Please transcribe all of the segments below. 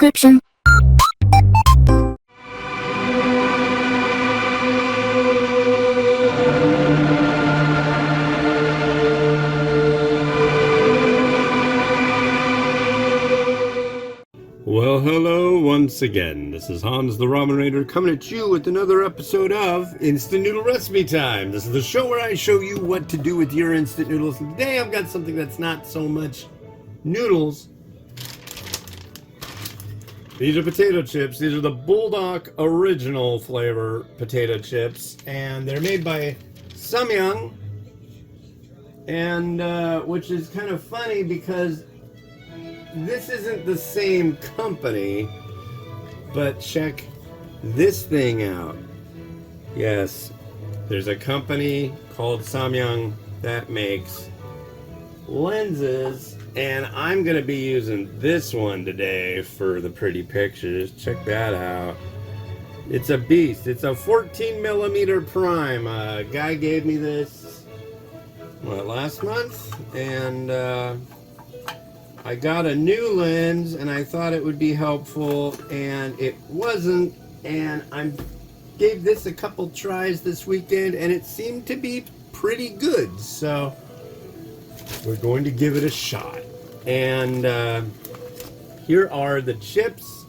description. Well, hello once again. This is Hans the Ramen Raider coming at you with another episode of Instant Noodle Recipe Time. This is the show where I show you what to do with your instant noodles. Today I've got something that's not so much noodles. These are potato chips. These are the Buldak original flavor potato chips, and they're made by Samyang, and which is kind of funny because this isn't the same company, but check this thing out. Yes, there's a company called Samyang that makes lenses, and I'm going to be using this one today for the pretty pictures. Check that out. It's a beast. It's a 14 millimeter prime. A guy gave me this, last month, and I got a new lens and I thought it would be helpful, and it wasn't, and I gave this a couple tries this weekend and it seemed to be pretty good, so we're going to give it a shot. And here are the chips,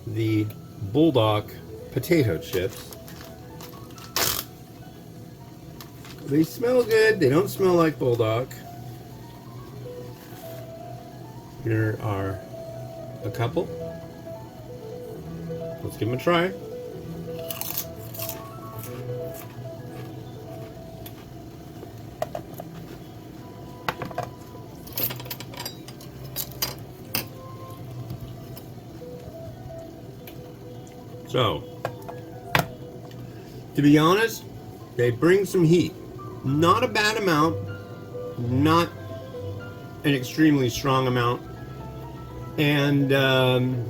the Buldak potato chips. They smell good. They don't smell like Buldak. Here are a couple. Let's give them a try. So, to be honest, they bring some heat. Not a bad amount, not an extremely strong amount. And I'm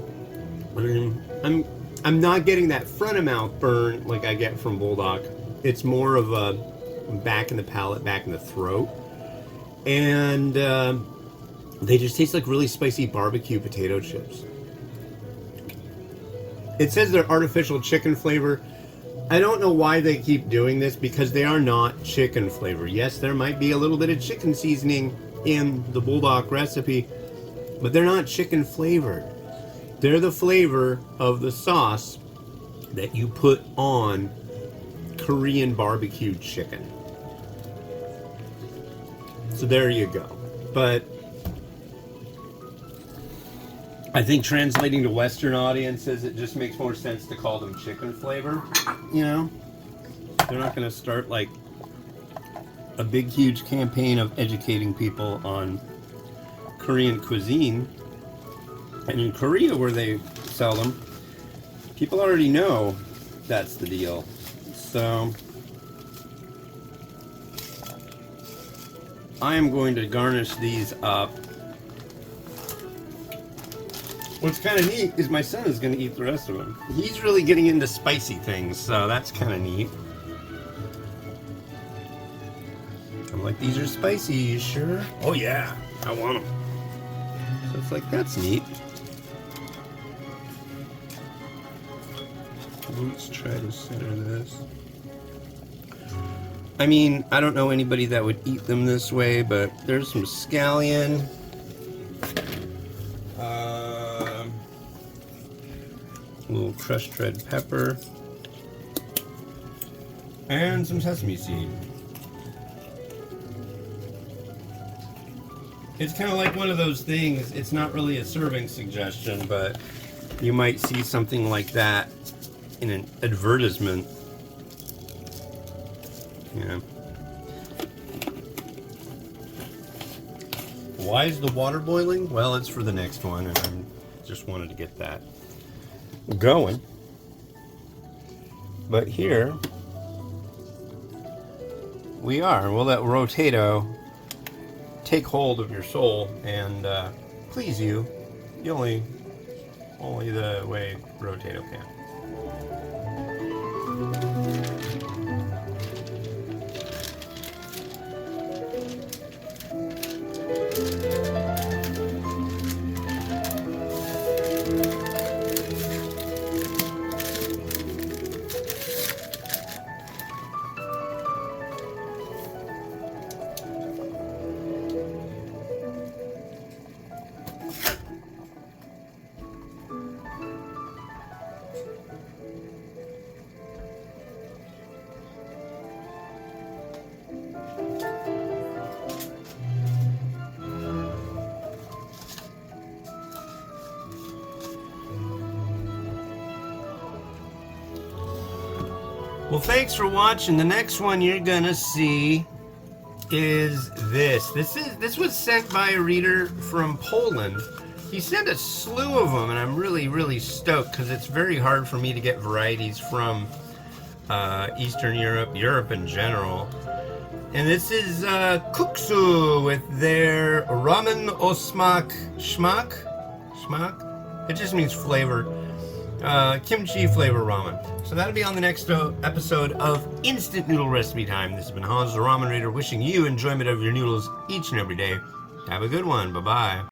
not getting that front of mouth burn like I get from Buldak. It's more of a back in the palate, back in the throat. And they just taste like really spicy barbecue potato chips. It says they're artificial chicken flavor. I don't know why they keep doing this, because they are not chicken flavor. Yes, there might be a little bit of chicken seasoning in the Buldak recipe, but they're not chicken flavored. They're the flavor of the sauce that you put on Korean barbecue chicken. So there you go. But I think translating to Western audiences, it just makes more sense to call them chicken flavor. You know, they're not going to start like a big, huge campaign of educating people on Korean cuisine. And in Korea, where they sell them, people already know that's the deal. So I am going to garnish these up. What's kind of neat is my son is going to eat the rest of them. He's really getting into spicy things, so that's kind of neat. I'm like, these are spicy, you sure? Oh yeah, I want them. So it's like, that's neat. Let's try to center this. I mean, I don't know anybody that would eat them this way, but there's some scallion. A little crushed red pepper. And some sesame seed. It's kind of like one of those things, it's not really a serving suggestion, but you might see something like that in an advertisement. Yeah. Why is the water boiling? Well, it's for the next one, and I just wanted to get that going. But here we are. We'll let Rotato take hold of your soul and please you the only the way Rotato can. Well, thanks for watching. The next one you're gonna see is this. This was sent by a reader from Poland. He sent a slew of them, and I'm really stoked because it's very hard for me to get varieties from Eastern Europe in general. And this is Kuksu with their Ramen o Schmack. It just means flavor. Kimchi flavor ramen. So that'll be on the next episode of Instant Noodle Recipe Time. This has been Hans the Ramen Raider, wishing you enjoyment of your noodles each and every day. Have a good one. Bye-bye.